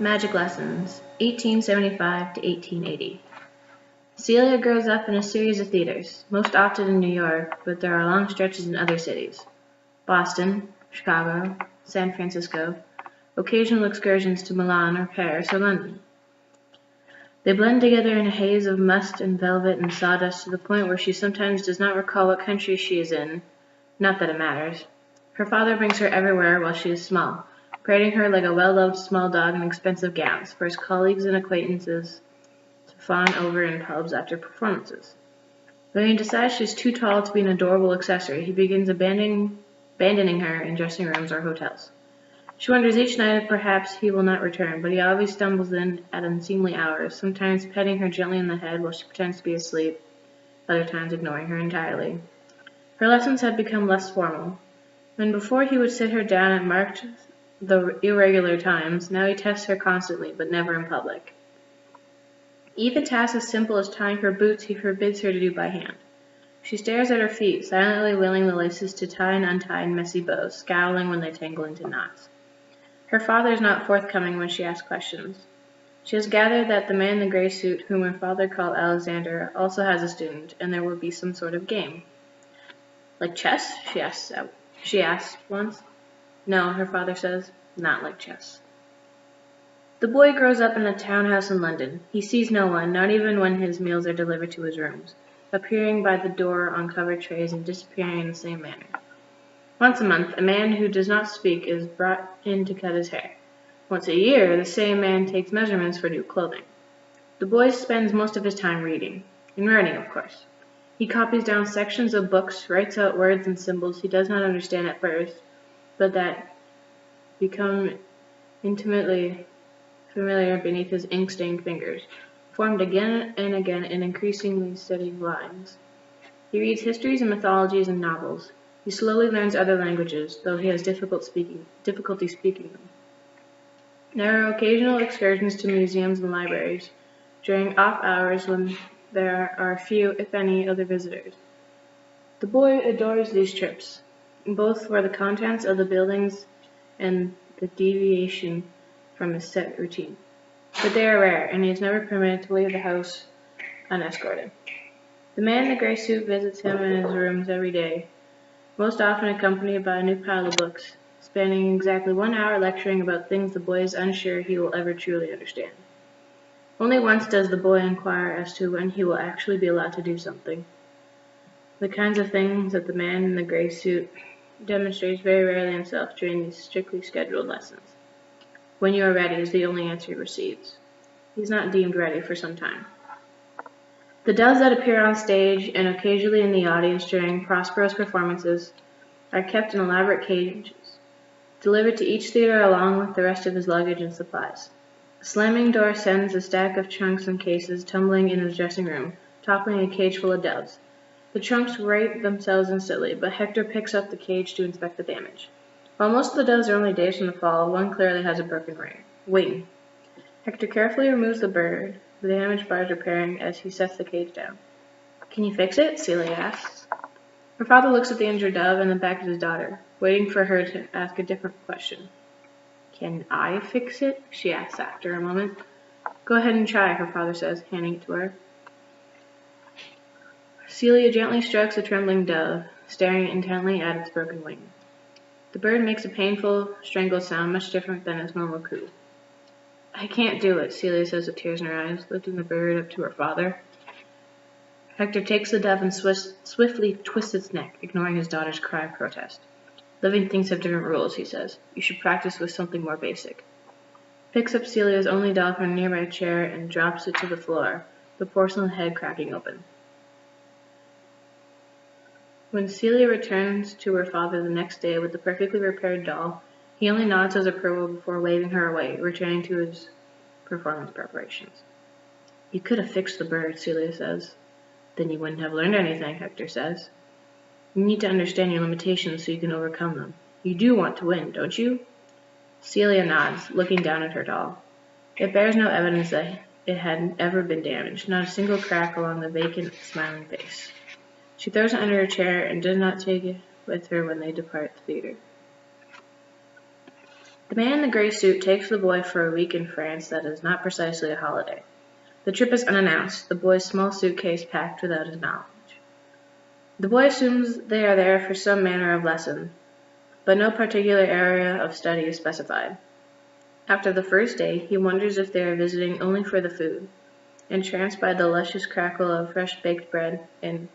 Magic Lessons, 1875 to 1880. Celia grows up in a series of theaters, most often in New York, but there are long stretches in other cities. Boston, Chicago, San Francisco, occasional excursions to Milan or Paris or London. They blend together in a haze of must and velvet and sawdust to the point where she sometimes does not recall what country she is in, not that it matters. Her father brings her everywhere while she is small, parading her like a well-loved small dog in expensive gowns for his colleagues and acquaintances to fawn over in pubs after performances. When he decides she's too tall to be an adorable accessory, he begins abandoning her in dressing rooms or hotels. She wonders each night if perhaps he will not return, but he always stumbles in at unseemly hours, sometimes petting her gently on the head while she pretends to be asleep, other times ignoring her entirely. Her lessons have become less formal. When before he would sit her down at marked the irregular times, now he tests her constantly, but never in public. Even tasks as simple as tying her boots he forbids her to do by hand. She stares at her feet, silently willing the laces to tie and untie in messy bows, scowling when they tangle into knots. Her father is not forthcoming when she asks questions. She has gathered that the man in the gray suit, whom her father called Alexander, also has a student, and there will be some sort of game. Like chess? She asks once. No, her father says, not like chess. The boy grows up in a townhouse in London. He sees no one, not even when his meals are delivered to his rooms, appearing by the door on covered trays and disappearing in the same manner. Once a month, a man who does not speak is brought in to cut his hair. Once a year, the same man takes measurements for new clothing. The boy spends most of his time reading, and writing, of course. He copies down sections of books, writes out words and symbols he does not understand at first, but that become intimately familiar beneath his ink-stained fingers, formed again and again in increasingly steady lines. He reads histories and mythologies and novels. He slowly learns other languages, though he has difficulty speaking them. There are occasional excursions to museums and libraries during off hours when there are few, if any, other visitors. The boy adores these trips, both for the contents of the buildings and the deviation from his set routine. But they are rare, and he is never permitted to leave the house unescorted. The man in the gray suit visits him in his rooms every day, most often accompanied by a new pile of books, spending exactly 1 hour lecturing about things the boy is unsure he will ever truly understand. Only once does the boy inquire as to when he will actually be allowed to do something. The kinds of things that the man in the gray suit demonstrates very rarely himself during these strictly scheduled lessons. When you are ready is the only answer he receives. He is not deemed ready for some time. The doves that appear on stage and occasionally in the audience during Prospero's performances are kept in elaborate cages, delivered to each theater along with the rest of his luggage and supplies. A slamming door sends a stack of trunks and cases tumbling in his dressing room, toppling a cage full of doves. The trunks right themselves instantly, but Hector picks up the cage to inspect the damage. While most of the doves are only days from the fall, one clearly has a broken wing. Hector carefully removes the bird, the damaged bars repairing as he sets the cage down. Can you fix it? Celia asks. Her father looks at the injured dove and then back at his daughter, waiting for her to ask a different question. Can I fix it? She asks after a moment. Go ahead and try, her father says, handing it to her. Celia gently strokes the trembling dove, staring intently at its broken wing. The bird makes a painful, strangled sound much different than its normal coo. I can't do it, Celia says with tears in her eyes, lifting the bird up to her father. Hector takes the dove and swiftly twists its neck, ignoring his daughter's cry of protest. Living things have different rules, he says. You should practice with something more basic. Picks up Celia's only doll from a nearby chair and drops it to the floor, the porcelain head cracking open. When Celia returns to her father the next day with the perfectly repaired doll, he only nods as approval before waving her away, returning to his performance preparations. You could have fixed the bird, Celia says. Then you wouldn't have learned anything, Hector says. You need to understand your limitations so you can overcome them. You do want to win, don't you? Celia nods, looking down at her doll. It bears no evidence that it had ever been damaged, not a single crack along the vacant, smiling face. She throws it under her chair and does not take it with her when they depart the theater. The man in the gray suit takes the boy for a week in France that is not precisely a holiday. The trip is unannounced, the boy's small suitcase packed without his knowledge. The boy assumes they are there for some manner of lesson, but no particular area of study is specified. After the first day, he wonders if they are visiting only for the food, entranced by the luscious crackle of fresh-baked bread in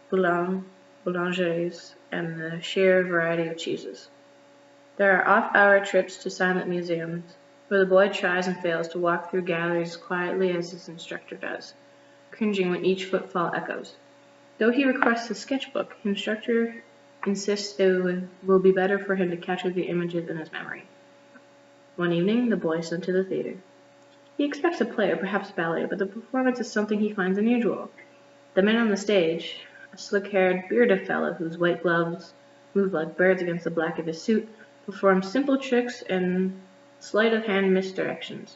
boulangeries and the sheer variety of cheeses. There are off-hour trips to silent museums, where the boy tries and fails to walk through galleries as quietly as his instructor does, cringing when each footfall echoes. Though he requests a sketchbook, his instructor insists it will be better for him to capture the images in his memory. One evening, the boy is sent to the theater. He expects a play or perhaps ballet, but the performance is something he finds unusual. The man on the stage, a slick-haired, bearded fellow whose white gloves move like birds against the black of his suit, performs simple tricks and sleight-of-hand misdirections.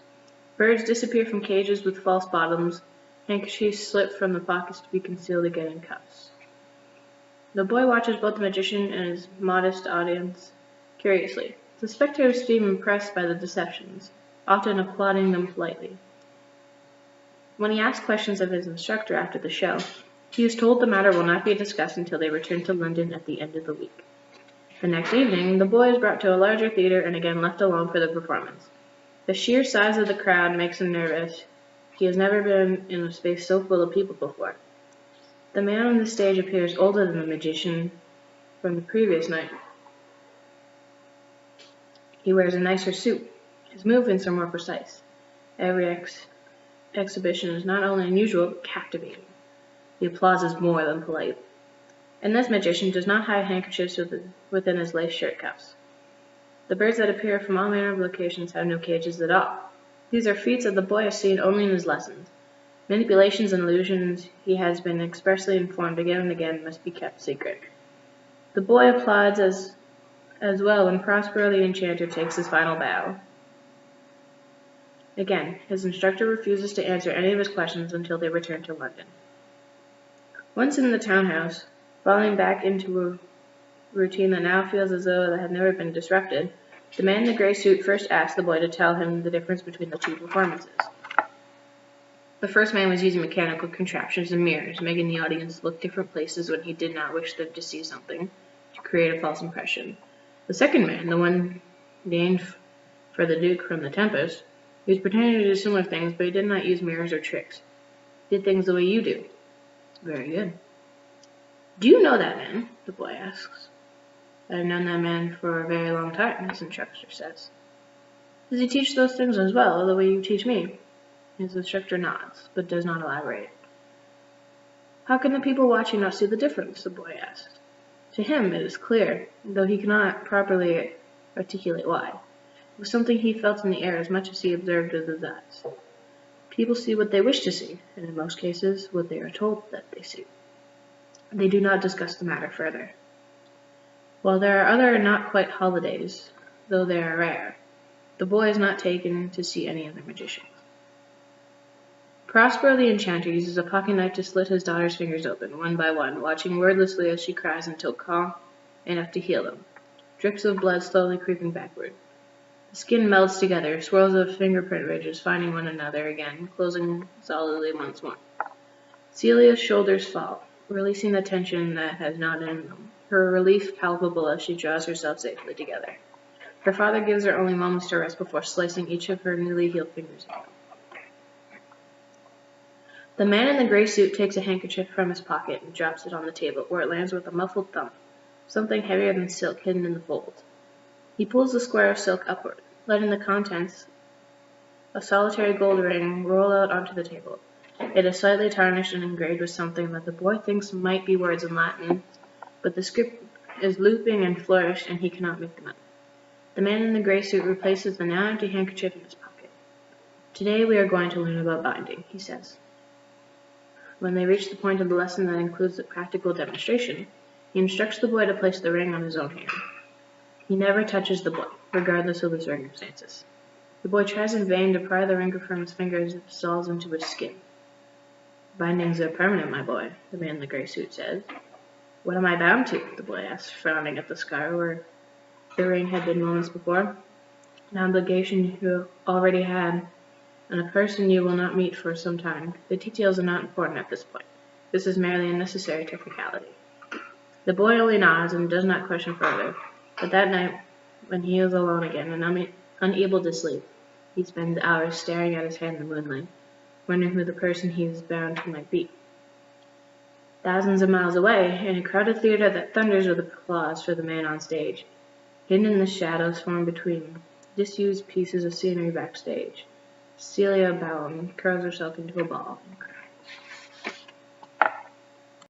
Birds disappear from cages with false bottoms. Handkerchiefs slip from the pockets to be concealed again in cuffs. The boy watches both the magician and his modest audience curiously. The spectators seem impressed by the deceptions, often applauding them politely. When he asks questions of his instructor after the show, he is told the matter will not be discussed until they return to London at the end of the week. The next evening, the boy is brought to a larger theater and again left alone for the performance. The sheer size of the crowd makes him nervous. He has never been in a space so full of people before. The man on the stage appears older than the magician from the previous night. He wears a nicer suit. His movements are more precise. Every exhibition is not only unusual, but captivating. The applause is more than polite. And this magician does not hide handkerchiefs within his lace shirt cuffs. The birds that appear from all manner of locations have no cages at all. These are feats that the boy has seen only in his lessons. Manipulations and illusions, he has been expressly informed again and again, must be kept secret. The boy applauds as well when Prospero the enchanter takes his final bow. Again, his instructor refuses to answer any of his questions until they return to London. Once in the townhouse, falling back into a routine that now feels as though it had never been disrupted, the man in the gray suit first asks the boy to tell him the difference between the two performances. The first man was using mechanical contraptions and mirrors, making the audience look different places when he did not wish them to see something, to create a false impression. The second man, the one named for the Duke from the Tempest, he was pretending to do similar things, but he did not use mirrors or tricks. He did things the way you do. Very good. Do you know that man? The boy asks. I have known that man for a very long time, his instructor says. Does he teach those things as well, the way you teach me? His instructor nods, but does not elaborate. How can the people watching not see the difference? The boy asks. To him it is clear, though he cannot properly articulate why. It was something he felt in the air as much as he observed with his eyes. People see what they wish to see, and in most cases, what they are told that they see. They do not discuss the matter further. While there are other not quite holidays, though they are rare, the boy is not taken to see any other magicians. Prospero the enchanter uses a pocket knife to slit his daughter's fingers open, one by one, watching wordlessly as she cries until calm enough to heal them, drips of blood slowly creeping backward. The skin melts together, swirls of fingerprint ridges finding one another again, closing solidly once more. Celia's shoulders fall, releasing the tension that has knotted in them, her relief palpable as she draws herself safely together. Her father gives her only moments to rest before slicing each of her newly healed fingers off. The man in the gray suit takes a handkerchief from his pocket and drops it on the table, where it lands with a muffled thump, something heavier than silk hidden in the fold. He pulls the square of silk upward, letting the contents, a solitary gold ring, roll out onto the table. It is slightly tarnished and engraved with something that the boy thinks might be words in Latin, but the script is looping and flourished, and he cannot make them out. The man in the gray suit replaces the now empty handkerchief in his pocket. Today we are going to learn about binding, he says. When they reach the point of the lesson that includes the practical demonstration, he instructs the boy to place the ring on his own hand. He never touches the boy, regardless of the circumstances. The boy tries in vain to pry the ring from his fingers as it falls into his skin. Bindings are permanent, my boy, the man in the gray suit says. What am I bound to? The boy asks, frowning at the scar where the ring had been moments before. an obligation you already had, and a person you will not meet for some time. The details are not important at this point. This is merely a necessary technicality. The boy only nods and does not question further, but that night, when he is alone again and unable to sleep, he spends hours staring at his head in the moonlight, wondering who the person he is bound to might be. Thousands of miles away, in a crowded theater that thunders with applause for the man on stage, hidden in the shadows formed between disused pieces of scenery backstage, Celia Bowen curls herself into a ball and cries.